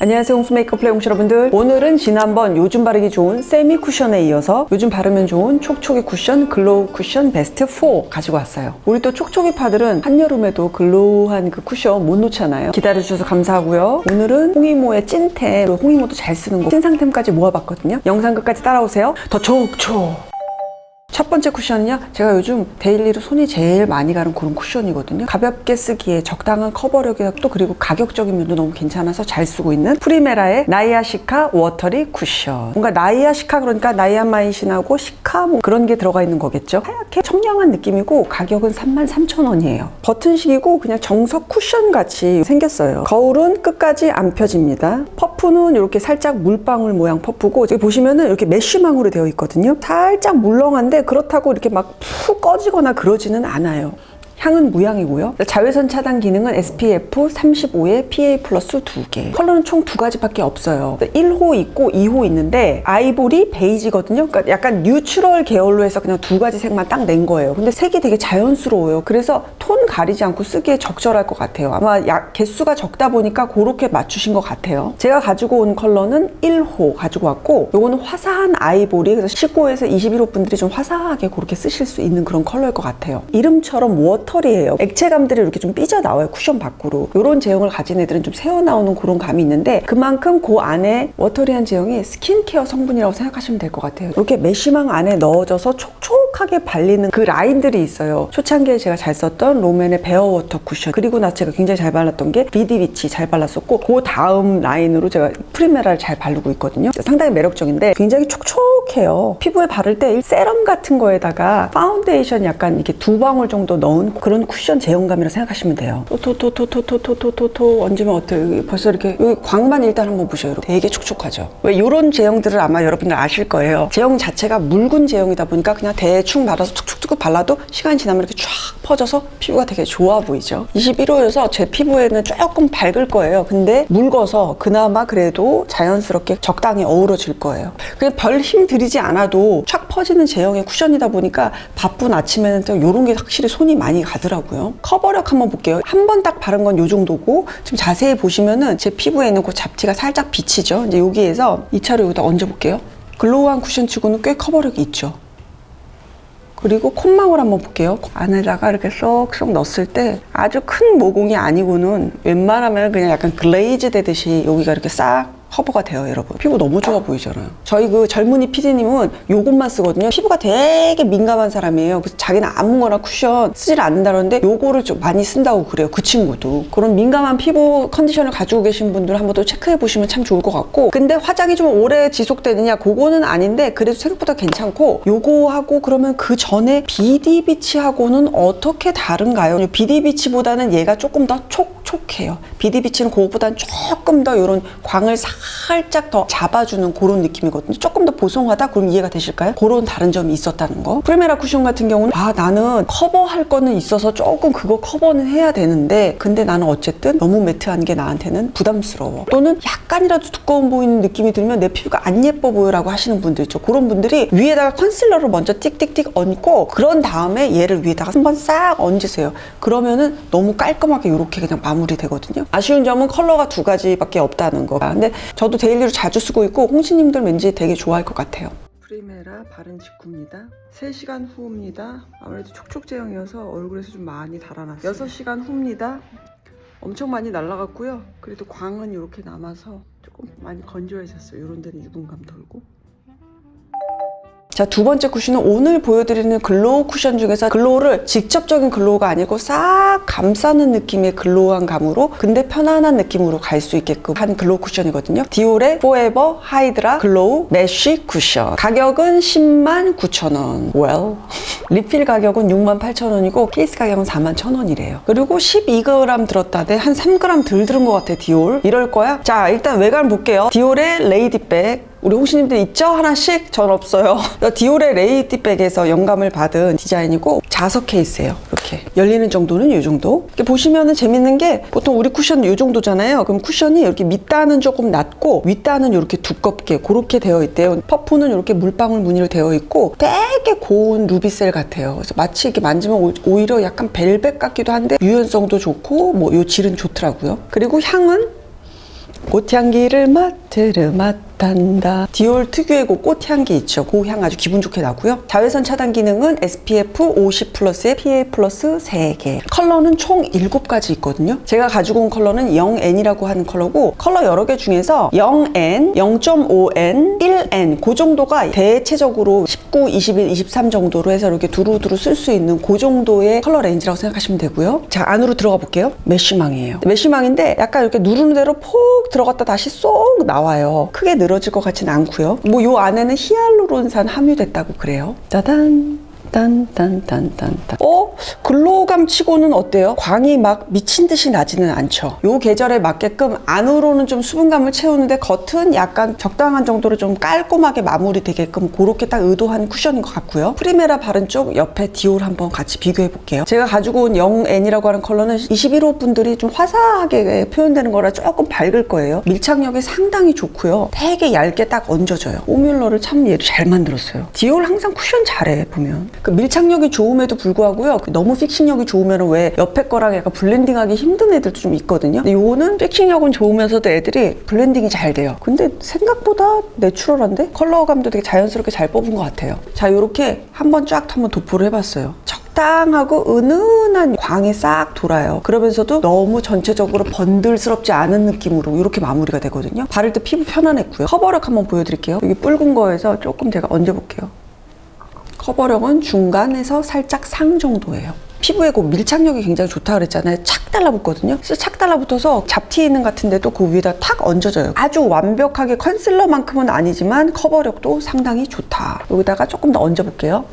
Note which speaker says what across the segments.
Speaker 1: 안녕하세요, 홍수 메이크업 플레이 홍시 여러분들. 오늘은 지난번 요즘 바르기 좋은 세미 쿠션에 이어서 요즘 바르면 좋은 촉촉이 쿠션, 글로우 쿠션 베스트 4 가지고 왔어요. 우리 또 촉촉이 파들은 한여름에도 글로우한 그 쿠션 못 놓잖아요. 기다려주셔서 감사하고요. 오늘은 홍이모의 찐템, 홍이모도 잘 쓰는 거 신상템까지 모아봤거든요. 영상 끝까지 따라오세요. 더 촉촉! 첫 번째 쿠션은요, 제가 요즘 데일리로 손이 제일 많이 가는 그런 쿠션이거든요. 가볍게 쓰기에 적당한 커버력이랑 또 그리고 가격적인 면도 너무 괜찮아서 잘 쓰고 있는 프리메라의 나이아시카 워터리 쿠션. 뭔가 나이아시카 그러니까 나이아마이신하고 시카 뭐 그런 게 들어가 있는 거겠죠. 하얗게 청량한 느낌이고 가격은 33,000원이에요. 버튼식이고 그냥 정석 쿠션 같이 생겼어요. 거울은 끝까지 안 펴집니다. 퍼프는 이렇게 살짝 물방울 모양 퍼프고 여기 보시면은 이렇게 메쉬망으로 되어 있거든요. 살짝 물렁한데 그렇다고 이렇게 막 푹 꺼지거나 그러지는 않아요. 향은 무향이고요. 자외선 차단 기능은 SPF 35에 PA 플러스 2개. 컬러는 총 2가지밖에 없어요. 1호 있고 2호 있는데 아이보리 베이지거든요. 그러니까 약간 뉴트럴 계열로 해서 그냥 2가지 색만 딱 낸 거예요. 근데 색이 되게 자연스러워요. 그래서 톤 가리지 않고 쓰기에 적절할 것 같아요. 아마 개수가 적다 보니까 그렇게 맞추신 것 같아요. 제가 가지고 온 컬러는 1호 가지고 왔고 요거는 화사한 아이보리, 그래서 19호에서 21호 분들이 좀 화사하게 그렇게 쓰실 수 있는 그런 컬러일 것 같아요. 이름처럼 워터리예요. 액체감들이 이렇게 좀 삐져나와요. 쿠션 밖으로. 이런 제형을 가진 애들은 좀 새어나오는 그런 감이 있는데 그만큼 그 안에 워터리한 제형이 스킨케어 성분이라고 생각하시면 될 것 같아요. 이렇게 메쉬망 안에 넣어져서 촉촉하게 발리는 그 라인들이 있어요. 초창기에 제가 잘 썼던 롬앤의 베어워터 쿠션, 그리고 나 제가 굉장히 잘 발랐던 게 비디비치 잘 발랐었고 그 다음 라인으로 제가 프리메라를 잘 바르고 있거든요. 상당히 매력적인데 굉장히 촉촉해요. 피부에 바를 때 세럼 같은 거에다가 파운데이션 약간 이렇게 2방울 정도 넣은 그런 쿠션 제형감이라고 생각하시면 돼요. 토토토토토토토토토 얹으면 어때요? 벌써 이렇게 여기 광만 일단 한번 보셔요. 되게 촉촉하죠. 왜 이런 제형들을 아마 여러분들 아실 거예요. 제형 자체가 묽은 제형이다 보니까 그냥 대충 발라서 툭툭툭 발라도 시간이 지나면 이렇게 쫙 퍼져서 피부가 되게 좋아 보이죠. 21호여서 제 피부에는 조금 밝을 거예요. 근데 묽어서 그나마 그래도 자연스럽게 적당히 어우러질 거예요. 그냥 별 힘 들이지 않아도 쫙 퍼지는 제형의 쿠션이다 보니까 바쁜 아침에는 또 이런 게 확실히 손이 많이 가더라고요. 커버력 한번 볼게요. 한 번 딱 바른 건 이 정도고 지금 자세히 보시면은 제 피부에 있는 그 잡티가 살짝 비치죠. 이제 여기에서 2차로 여기다 얹어 볼게요. 글로우한 쿠션 치고는 꽤 커버력이 있죠. 그리고 콧망울 한번 볼게요. 안에다가 이렇게 쏙쏙 넣었을 때 아주 큰 모공이 아니고는 웬만하면 그냥 약간 글레이즈 되듯이 여기가 이렇게 싹 커버가 돼요, 여러분. 피부 너무 좋아 보이잖아요. 저희 그 젊은이 PD님은 요것만 쓰거든요. 피부가 되게 민감한 사람이에요. 그래서 자기는 아무거나 쿠션 쓰질 않는다는데 요거를 좀 많이 쓴다고 그래요, 그 친구도. 그런 민감한 피부 컨디션을 가지고 계신 분들 한번 또 체크해 보시면 참 좋을 것 같고, 근데 화장이 좀 오래 지속되느냐 그거는 아닌데 그래도 생각보다 괜찮고, 요거하고 그러면 그 전에 비디비치하고는 어떻게 다른가요? 비디비치보다는 얘가 조금 더 촉촉해요. 비디비치는 그거보다는 조금 더 이런 광을 살짝 더 잡아주는 그런 느낌이거든요. 조금 더 보송하다? 그럼 이해가 되실까요? 그런 다른 점이 있었다는 거. 프리메라 쿠션 같은 경우는 나는 커버할 거는 있어서 조금 그거 커버는 해야 되는데 근데 나는 어쨌든 너무 매트한 게 나한테는 부담스러워. 또는 약간이라도 두꺼운 보이는 느낌이 들면 내 피부가 안 예뻐 보여라고 하시는 분들 있죠. 그런 분들이 위에다가 컨실러를 먼저 띡띡띡 얹고 그런 다음에 얘를 위에다가 한번 싹 얹으세요. 그러면은 너무 깔끔하게 이렇게 그냥 마무리 되거든요. 아쉬운 점은 컬러가 2가지밖에 없다는 거. 근데 저도 데일리로 자주 쓰고 있고 홍시님들 왠지 되게 좋아할 것 같아요. 프리메라 바른 직후입니다. 3시간 후입니다. 아무래도 촉촉 제형이어서 얼굴에서 좀 많이 달아났어요. 6시간 후입니다. 엄청 많이 날아갔고요. 그래도 광은 이렇게 남아서 조금 많이 건조해졌어요. 이런 데는 유분감 돌고. 자, 두 번째 쿠션은 오늘 보여드리는 글로우 쿠션 중에서 글로우를 직접적인 글로우가 아니고 싹 감싸는 느낌의 글로우한 감으로 근데 편안한 느낌으로 갈 수 있게끔 한 글로우 쿠션이거든요. 디올의 포에버 하이드라 글로우 메쉬 쿠션. 가격은 109,000원. well. 리필 가격은 68,000원이고 케이스 가격은 41,000원이래요. 그리고 12g 들었다대 한 3g 덜 들은 것 같아, 디올. 이럴 거야? 자, 일단 외관 볼게요. 디올의 레이디백. 우리 홍시님들 있죠? 하나씩? 전 없어요. 디올의 레이디백에서 영감을 받은 디자인이고 자석 케이스예요. 이렇게 열리는 정도는 이 정도. 이렇게 보시면은 재밌는 게 보통 우리 쿠션은 이 정도잖아요. 그럼 쿠션이 이렇게 밑단은 조금 낮고 윗단은 이렇게 두껍게 그렇게 되어 있대요. 퍼프는 이렇게 물방울 무늬로 되어 있고 되게 고운 루비셀 같아요. 그래서 마치 이렇게 만지면 오히려 약간 벨벳 같기도 한데 유연성도 좋고 뭐 이 질은 좋더라고요. 그리고 향은 꽃향기를 맡으르 맡한다. 디올 특유의 그 꽃향기 있죠. 그 향 아주 기분 좋게 나고요. 자외선 차단 기능은 SPF 50 플러스에 PA 플러스 3개. 컬러는 총 7가지 있거든요. 제가 가지고 온 컬러는 0N이라고 하는 컬러고, 컬러 여러 개 중에서 0N, 0.5N, 1N 그 정도가 대체적으로 19, 21, 23 정도로 해서 이렇게 두루두루 쓸 수 있는 그 정도의 컬러 레인지라고 생각하시면 되고요. 자, 안으로 들어가 볼게요. 메쉬망이에요. 메쉬망인데 약간 이렇게 누르는 대로 폭 들어갔다 다시 쏙 나와요. 크게 늘어질 것 같지는 않고요. 뭐 요 안에는 히알루론산 함유됐다고 그래요. 짜잔. 딴딴딴딴딴. 글로우감 치고는 어때요? 광이 막 미친 듯이 나지는 않죠. 요 계절에 맞게끔 안으로는 좀 수분감을 채우는데 겉은 약간 적당한 정도로 좀 깔끔하게 마무리되게끔 그렇게 딱 의도한 쿠션인 것 같고요. 프리메라 바른 쪽 옆에 디올 한번 같이 비교해 볼게요. 제가 가지고 온 0N이라고 하는 컬러는 21호 분들이 좀 화사하게 표현되는 거라 조금 밝을 거예요. 밀착력이 상당히 좋고요. 되게 얇게 딱 얹어져요. 포뮬러를 참 얘도 잘 만들었어요. 디올 항상 쿠션 잘해 보면. 그 밀착력이 좋음에도 불구하고요, 너무 픽싱력이 좋으면 왜 옆에 거랑 약간 블렌딩하기 힘든 애들도 좀 있거든요. 근데 요거는 픽싱력은 좋으면서도 애들이 블렌딩이 잘 돼요. 근데 생각보다 내추럴한데 컬러감도 되게 자연스럽게 잘 뽑은 것 같아요. 자, 요렇게 한번 쫙 한번 도포를 해봤어요. 적당하고 은은한 광이 싹 돌아요. 그러면서도 너무 전체적으로 번들스럽지 않은 느낌으로 이렇게 마무리가 되거든요. 바를 때 피부 편안했고요. 커버력 한번 보여드릴게요. 여기 붉은 거에서 조금 제가 얹어볼게요. 커버력은 중간에서 살짝 상 정도예요. 피부에 그 밀착력이 굉장히 좋다 그랬잖아요. 착 달라붙거든요. 그래서 착 달라붙어서 잡티 있는 같은데도 그 위에다 탁 얹어져요. 아주 완벽하게 컨실러만큼은 아니지만 커버력도 상당히 좋다. 여기다가 조금 더 얹어볼게요.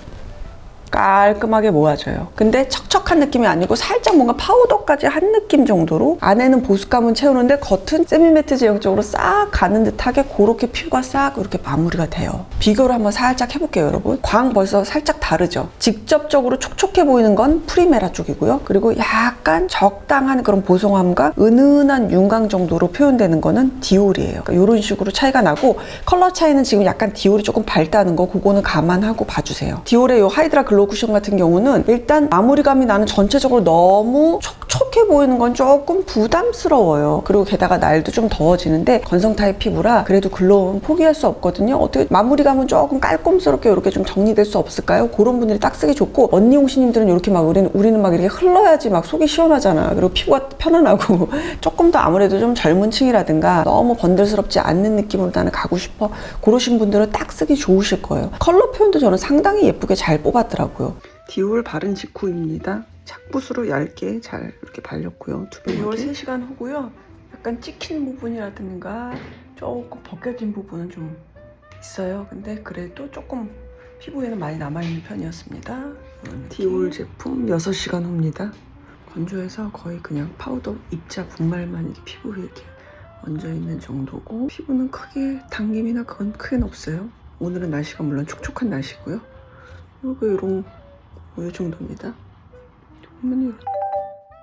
Speaker 1: 깔끔하게 모아져요. 근데 척척한 느낌이 아니고 살짝 뭔가 파우더까지 한 느낌 정도로 안에는 보습감은 채우는데 겉은 세미매트 제형 쪽으로 싹 가는 듯하게 그렇게 피부가 싹 이렇게 마무리가 돼요. 비교를 한번 살짝 해볼게요, 여러분. 광 벌써 살짝 다르죠? 직접적으로 촉촉해 보이는 건 프리메라 쪽이고요. 그리고 약간 적당한 그런 보송함과 은은한 윤광 정도로 표현되는 거는 디올이에요. 그러니까 이런 식으로 차이가 나고, 컬러 차이는 지금 약간 디올이 조금 밝다는 거, 그거는 감안하고 봐주세요. 디올의 이 하이드라 글로우 쿠션 같은 경우는 일단 마무리감이 나는 전체적으로 너무 촉촉해 보이는 건 조금 부담스러워요. 그리고 게다가 날도 좀 더워지는데 건성 타입 피부라 그래도 글로우는 포기할 수 없거든요. 어떻게 마무리감은 조금 깔끔스럽게 이렇게 좀 정리될 수 없을까요? 그런 분들이 딱 쓰기 좋고, 언니 홍시님들은 이렇게 막 우리는 막 이렇게 흘러야지 막 속이 시원하잖아. 그리고 피부가 편안하고 조금 더 아무래도 좀 젊은 층이라든가 너무 번들스럽지 않는 느낌으로 나는 가고 싶어, 그러신 분들은 딱 쓰기 좋으실 거예요. 컬러 표현도 저는 상당히 예쁘게 잘 뽑았더라고요. 디올 바른 직후입니다. 착붙으로 얇게 잘 이렇게 발렸고요. 디올 3시간 후고요. 약간 찍힌 부분이라든가 조금 벗겨진 부분은 좀 있어요. 근데 그래도 조금 피부에는 많이 남아있는 편이었습니다. 디올 제품 6시간 후입니다. 건조해서 거의 그냥 파우더 입자 분말만 이렇게 피부에 이렇게 얹어있는 정도고, 피부는 크게 당김이나 그건 크게는 없어요. 오늘은 날씨가 물론 촉촉한 날씨고요. 그리고 이런 이 정도입니다.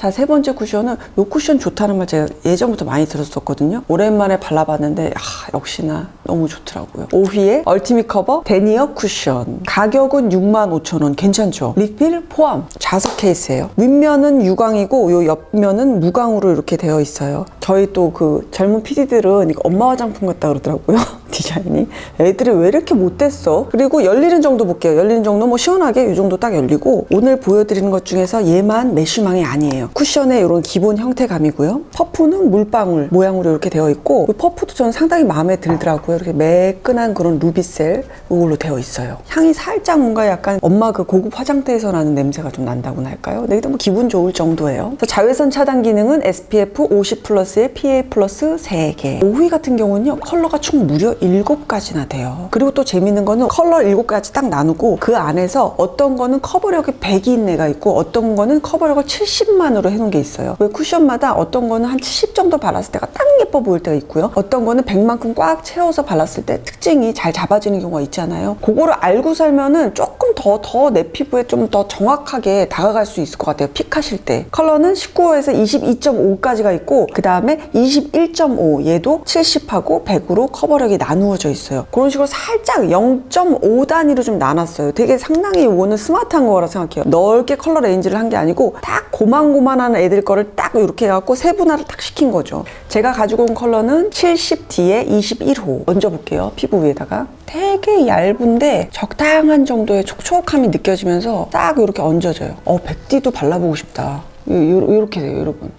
Speaker 1: 자, 세 번째 쿠션은 이 쿠션 좋다는 말 제가 예전부터 많이 들었었거든요. 오랜만에 발라봤는데 역시나 너무 좋더라고요. 오휘의 얼티밋 커버 데니어 쿠션. 가격은 65,000원. 괜찮죠? 리필 포함. 좌석 케이스예요. 윗면은 유광이고 요 옆면은 무광으로 이렇게 되어 있어요. 저희 또 그 젊은 PD들은 이거 엄마 화장품 같다 그러더라고요. 디자인이. 애들이 왜 이렇게 못됐어? 그리고 열리는 정도 볼게요. 열리는 정도 뭐 시원하게 이 정도 딱 열리고, 오늘 보여드리는 것 중에서 얘만 메쉬망이 아니에요. 쿠션의 이런 기본 형태감이고요. 퍼프는 물방울 모양으로 이렇게 되어 있고, 이 퍼프도 저는 상당히 마음에 들더라고요. 이렇게 매끈한 그런 루비셀 이걸로 되어 있어요. 향이 살짝 뭔가 약간 엄마 그 고급 화장대에서 나는 냄새가 좀 난다고나 할까요? 근데 뭐 기분 좋을 정도예요. 자외선 차단 기능은 SPF 50 플러스에 PA 플러스 3개. 오휘 같은 경우는요, 컬러가 총 무려 7가지나 돼요. 그리고 또 재밌는 거는 컬러 7가지 딱 나누고 그 안에서 어떤 거는 커버력이 100인 애가 있고 어떤 거는 커버력을 70만으로 해놓은 게 있어요. 왜 쿠션마다 어떤 거는 한 70 정도 발랐을 때가 딱 예뻐 보일 때가 있고요. 어떤 거는 100만큼 꽉 채워서 발랐을 때 특징이 잘 잡아지는 경우가 있잖아요. 그거를 알고 살면은 조금 더 내 피부에 좀 더 정확하게 다가갈 수 있을 것 같아요. 픽하실 때. 컬러는 19호에서 22.5까지가 있고 그 다음에 21.5 얘도 70하고 100으로 커버력이 나누어져 있어요. 그런 식으로 살짝 0.5 단위로 좀 나눴어요. 되게 상당히 이거는 스마트한 거라 생각해요. 넓게 컬러 레인지를 한 게 아니고 딱 고만고만한 애들 거를 딱 이렇게 해갖고 세분화를 딱 시킨 거죠. 제가 가지고 온 컬러는 70D의 21호 얹어볼게요. 피부 위에다가. 되게 얇은데 적당한 정도의 촉촉함이 느껴지면서 딱 이렇게 얹어져요. 100D도 발라보고 싶다. 이렇게 돼요, 여러분.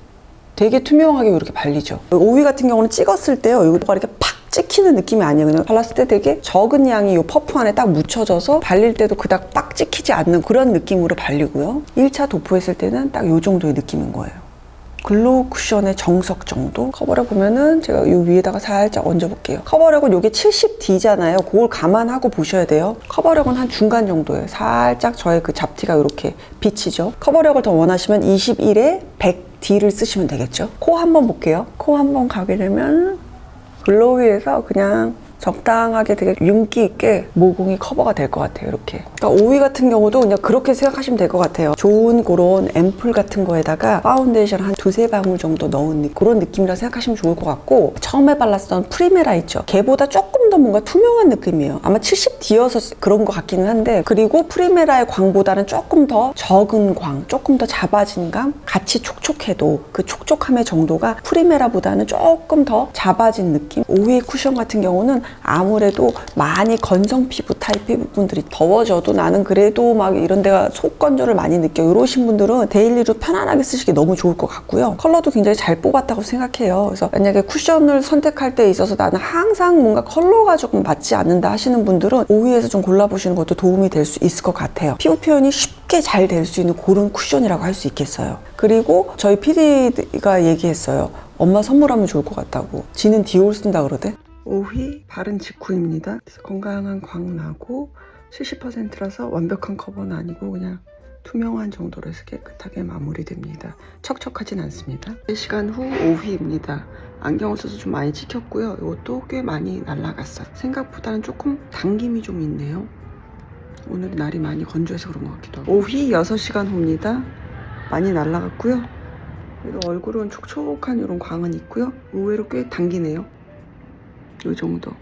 Speaker 1: 되게 투명하게 이렇게 발리죠. 오위 같은 경우는 찍었을 때요, 이거가 이렇게 팍 찍히는 느낌이 아니에요. 그냥 발랐을 때 되게 적은 양이 이 퍼프 안에 딱 묻혀져서 발릴 때도 그닥 빡 찍히지 않는 그런 느낌으로 발리고요. 1차 도포했을 때는 딱 이 정도의 느낌인 거예요. 글로우 쿠션의 정석 정도? 커버력 보면은 제가 이 위에다가 살짝 얹어볼게요. 커버력은 이게 70D잖아요. 그걸 감안하고 보셔야 돼요. 커버력은 한 중간 정도예요. 살짝 저의 그 잡티가 이렇게 비치죠. 커버력을 더 원하시면 21에 100D를 쓰시면 되겠죠. 코 한번 볼게요. 코 한번 가게 되면 글로우에서 그냥 적당하게 되게 윤기 있게 모공이 커버가 될 것 같아요. 이렇게. 그러니까 오위 같은 경우도 그냥 그렇게 생각하시면 될 것 같아요. 좋은 그런 앰플 같은 거에다가 파운데이션 한 두세 방울 정도 넣은 그런 느낌이라 생각하시면 좋을 것 같고, 처음에 발랐던 프리메라 있죠. 걔보다 조금 더 뭔가 투명한 느낌이에요. 아마 70D여서 그런 것 같기는 한데, 그리고 프리메라의 광보다는 조금 더 적은 광, 조금 더 잡아진 감, 같이 촉촉해도 그 촉촉함의 정도가 프리메라보다는 조금 더 잡아진 느낌. 오위 쿠션 같은 경우는 아무래도 많이 건성 피부 타입 피부분들이 더워져도 나는 그래도 막 이런 데가 속건조를 많이 느껴 이러신 분들은 데일리로 편안하게 쓰시기 너무 좋을 것 같고요. 컬러도 굉장히 잘 뽑았다고 생각해요. 그래서 만약에 쿠션을 선택할 때 있어서 나는 항상 뭔가 컬러가 조금 맞지 않는다 하시는 분들은 오위에서 좀 골라보시는 것도 도움이 될 수 있을 것 같아요. 피부 표현이 쉽게 잘 될 수 있는 그런 쿠션이라고 할 수 있겠어요. 그리고 저희 PD가 얘기했어요. 엄마 선물하면 좋을 것 같다고. 지는 디올 쓴다 그러대. 오휘 바른 직후입니다. 그래서 건강한 광 나고 70%라서 완벽한 커버는 아니고 그냥 투명한 정도로 해서 깨끗하게 마무리됩니다. 척척하진 않습니다. 3시간 후 오휘입니다. 안경을 써서 좀 많이 찍혔고요. 이것도 꽤 많이 날아갔어요. 생각보다는 조금 당김이 좀 있네요. 오늘 날이 많이 건조해서 그런 것 같기도 하고. 오휘 6시간 후입니다. 많이 날아갔고요. 그래도 얼굴은 촉촉한 이런 광은 있고요. 의외로 꽤 당기네요. 이 정도.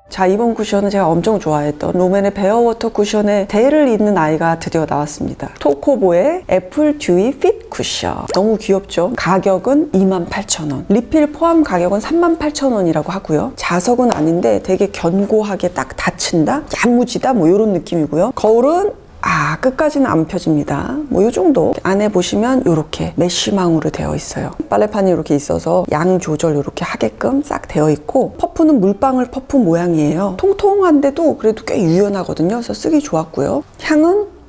Speaker 1: 자, 이번 쿠션은 제가 엄청 좋아했던 롬앤의 베어워터 쿠션에 대를 잇는 아이가 드디어 나왔습니다. 토코보의 애플 듀이 핏 쿠션. 너무 귀엽죠? 가격은 28,000원. 리필 포함 가격은 38,000원이라고 하고요. 자석은 아닌데 되게 견고하게 딱 닫힌다? 야무지다? 뭐 이런 느낌이고요. 거울은 끝까지는 안 펴집니다. 뭐 이 정도. 안에 보시면 이렇게 메쉬망으로 되어 있어요. 빨래판이 이렇게 있어서 양 조절 이렇게 하게끔 싹 되어 있고, 퍼프는 물방울 퍼프 모양이에요. 통통한데도 그래도 꽤 유연하거든요. 그래서 쓰기 좋았고요. 향은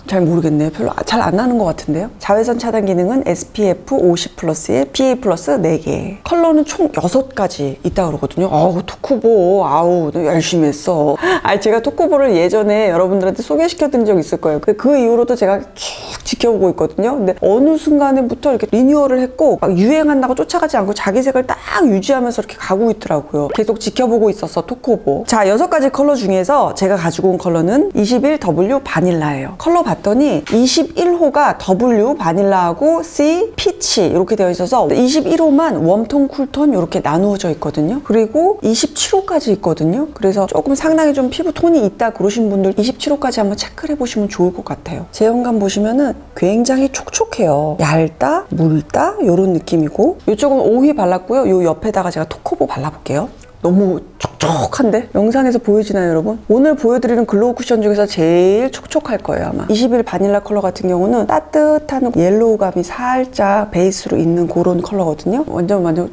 Speaker 1: 잘 모르겠네요. 별로 잘 안 나는 것 같은데요. 자외선 차단 기능은 SPF 50+에 PA+ 4개. 컬러는 총 6가지 있다고 그러거든요. 토코보, 너 열심히 했어. 제가 토코보를 예전에 여러분들한테 소개시켜드린 적 있을 거예요. 그 이후로도 제가 쭉 지켜보고 있거든요. 근데 어느 순간에부터 이렇게 리뉴얼을 했고, 막 유행한다고 쫓아가지 않고 자기 색을 딱 유지하면서 이렇게 가고 있더라고요. 계속 지켜보고 있었어, 토코보. 자, 6가지 컬러 중에서 제가 가지고 온 컬러는 21W 바닐라예요. 컬러 봤더니 21호가 W 바닐라하고 C 피치 이렇게 되어 있어서 21호만 웜톤, 쿨톤 이렇게 나누어져 있거든요. 그리고 27호까지 있거든요. 그래서 조금 상당히 좀 피부 톤이 있다 그러신 분들 27호까지 한번 체크를 해보시면 좋을 것 같아요. 제형감 보시면은 굉장히 촉촉해요. 얇다, 물다 이런 느낌이고, 이쪽은 오휘 발랐고요. 요 옆에다가 제가 토코보 발라볼게요. 너무 촉촉한데? 영상에서 보여지나요, 여러분? 오늘 보여드리는 글로우 쿠션 중에서 제일 촉촉할 거예요, 아마. 21 바닐라 컬러 같은 경우는 따뜻한 옐로우감이 살짝 베이스로 있는 그런 컬러거든요. 완전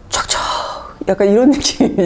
Speaker 1: 촉촉! 약간 이런 느낌,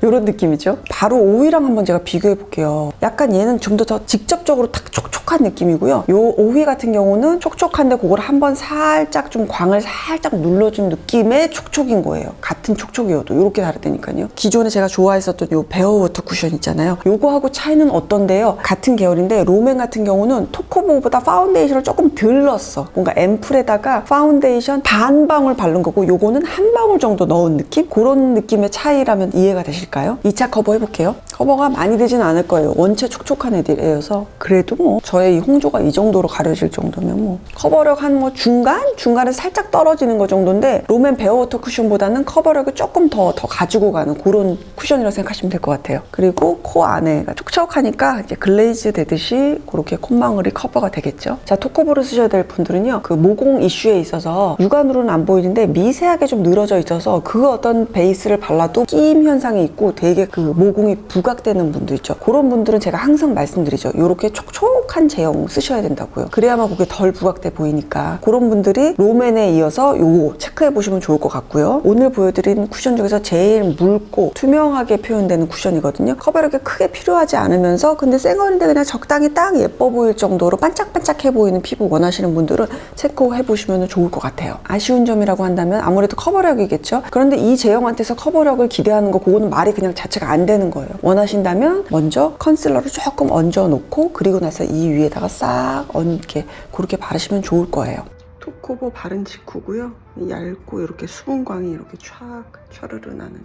Speaker 1: 이런 느낌이죠. 바로 오휘랑 한번 제가 비교해 볼게요. 약간 얘는 좀 더 직접적으로 딱 촉촉한 느낌이고요. 요 오휘 같은 경우는 촉촉한데 그걸 한번 살짝 좀 광을 살짝 눌러준 느낌의 촉촉인 거예요. 같은 촉촉이어도 이렇게 다르다니까요. 기존에 제가 좋아했었던 요 베어워터 쿠션 있잖아요. 요거하고 차이는 어떤데요? 같은 계열인데 롬앤 같은 경우는 토코보보다 파운데이션을 조금 덜 넣었어. 뭔가 앰플에다가 파운데이션 반 방울 바른 거고, 요거는 한 방울 정도 넣은 느낌? 그런 느낌의 차이라면 이해가 되실까요? 2차 커버 해볼게요. 커버가 많이 되진 않을 거예요. 원체 촉촉한 애들이어서. 그래도 뭐 저의 이 홍조가 이 정도로 가려질 정도면 뭐 커버력 한 뭐 중간에 살짝 떨어지는 거 정도인데 롬앤 베어워터 쿠션보다는 커버력을 조금 더 가지고 가는 그런 쿠션이라고 생각하시면 될 것 같아요. 그리고 코 안에가 촉촉하니까 이제 글레이즈 되듯이 그렇게 콧망울이 커버가 되겠죠. 자, 톡코보를 쓰셔야 될 분들은요, 그 모공 이슈에 있어서 육안으로는 안 보이는데 미세하게 좀 늘어져 있어서 그 어떤 베이스를 발라도 끼임 현상이 있고 되게 그 모공이 부각되는 분들 있죠. 그런 분들은 제가 항상 말씀드리죠. 이렇게 촉촉한 제형 쓰셔야 된다고요. 그래야만 그게 덜 부각돼 보이니까. 그런 분들이 롬앤에 이어서 요거 체크해 보시면 좋을 것 같고요. 오늘 보여드린 쿠션 중에서 제일 묽고 투명하게 표현되는 쿠션이거든요. 커버력이 크게 필요하지 않으면서 근데 생얼인데 그냥 적당히 딱 예뻐 보일 정도로 반짝반짝해 보이는 피부 원하시는 분들은 체크해 보시면 좋을 것 같아요. 아쉬운 점이라고 한다면 아무래도 커버력이겠죠. 그런데 이 제형한테서 커버력을 기대하는 거 그거는 말이 그냥 자체가 안 되는 거예요. 원하신다면 먼저 컨실러를 조금 얹어 놓고 그리고 나서 이 위에다가 싹 얹게 그렇게 바르시면 좋을 거예요. 톡코보 바른 직후고요. 얇고 이렇게 수분광이 이렇게 촥 촤르르 나는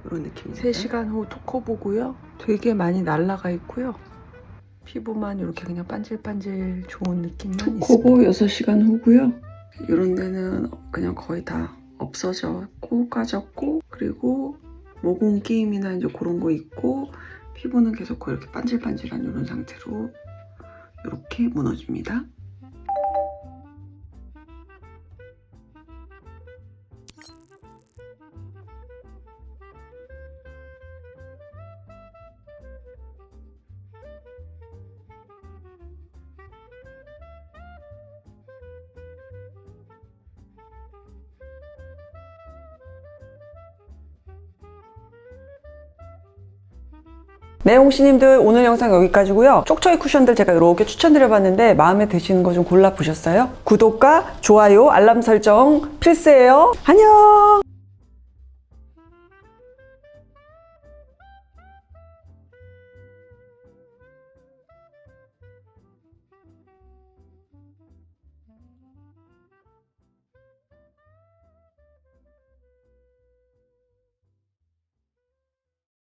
Speaker 1: 이런 느낌입니다. 3시간 후 톡코보고요. 되게 많이 날아가 있고요. 피부만 이렇게 그냥 반질반질 좋은 느낌만 있습니다. 톡코보 6시간 후고요. 이런 데는 그냥 거의 다 없어졌고 까졌고 그리고 모공 끼임이나 이제 그런 거 있고 피부는 계속 이렇게 반질반질한 이런 상태로 이렇게 무너집니다. 네, 홍시님들 오늘 영상 여기까지고요. 쪽처리 쿠션들 제가 이렇게 추천드려봤는데 마음에 드시는 거 좀 골라보셨어요? 구독과 좋아요, 알람 설정 필수예요. 안녕!